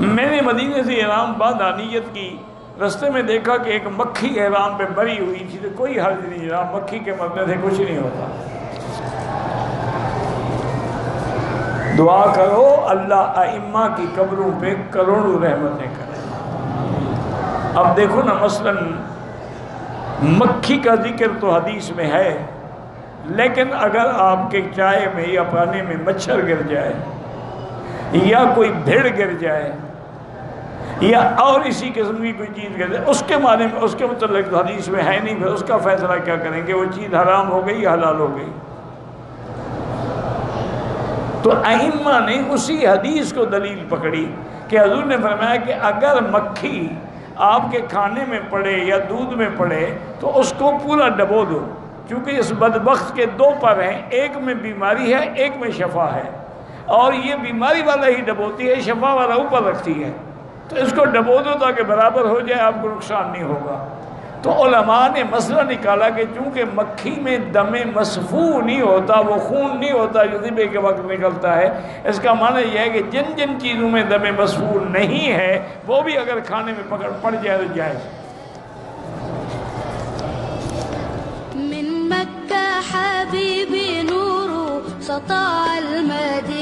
میں نے مدینے سے احرام باندھا نیت کی، رستے میں دیکھا کہ ایک مکھی احرام پہ مری ہوئی تھی، تو کوئی حرج نہیں جناب، مکھی کے مرنے سے کچھ نہیں ہوتا۔ دعا کرو اللہ ائمہ کی قبروں پہ کروڑوں رحمتیں کرے۔ اب دیکھو نا، مثلاً مکھی کا ذکر تو حدیث میں ہے، لیکن اگر آپ کے چائے میں یا پانی میں مچھر گر جائے یا کوئی بھیڑ گر جائے یا اور اسی قسم کی کوئی چیز گر جائے، اس کے بارے میں اس کے متعلق حدیث میں ہے نہیں، پھر اس کا فیصلہ کیا کریں کہ وہ چیز حرام ہو گئی یا حلال ہو گئی؟ تو ائمہ نے اسی حدیث کو دلیل پکڑی کہ حضور نے فرمایا کہ اگر مکھی آپ کے کھانے میں پڑے یا دودھ میں پڑے تو اس کو پورا ڈبو دو، کیونکہ اس بدبخت کے دو پر ہیں، ایک میں بیماری ہے، ایک میں شفا ہے، اور یہ بیماری والا ہی ڈبوتی ہے، شفا والا اوپر رکھتی ہے، تو اس کو ڈبو دو تاکہ برابر ہو جائے، آپ کو نقصان نہیں ہوگا۔ تو علماء نے مسئلہ نکالا کہ چونکہ مکھی میں دم مسفوح نہیں ہوتا، وہ خون نہیں ہوتا جو ذبح کے وقت نکلتا ہے، اس کا معنی یہ ہے کہ جن جن چیزوں میں دم مسفوح نہیں ہے وہ بھی اگر کھانے میں پڑ جائے تو جائز۔ من مكة حبيبي نور سطع المدينة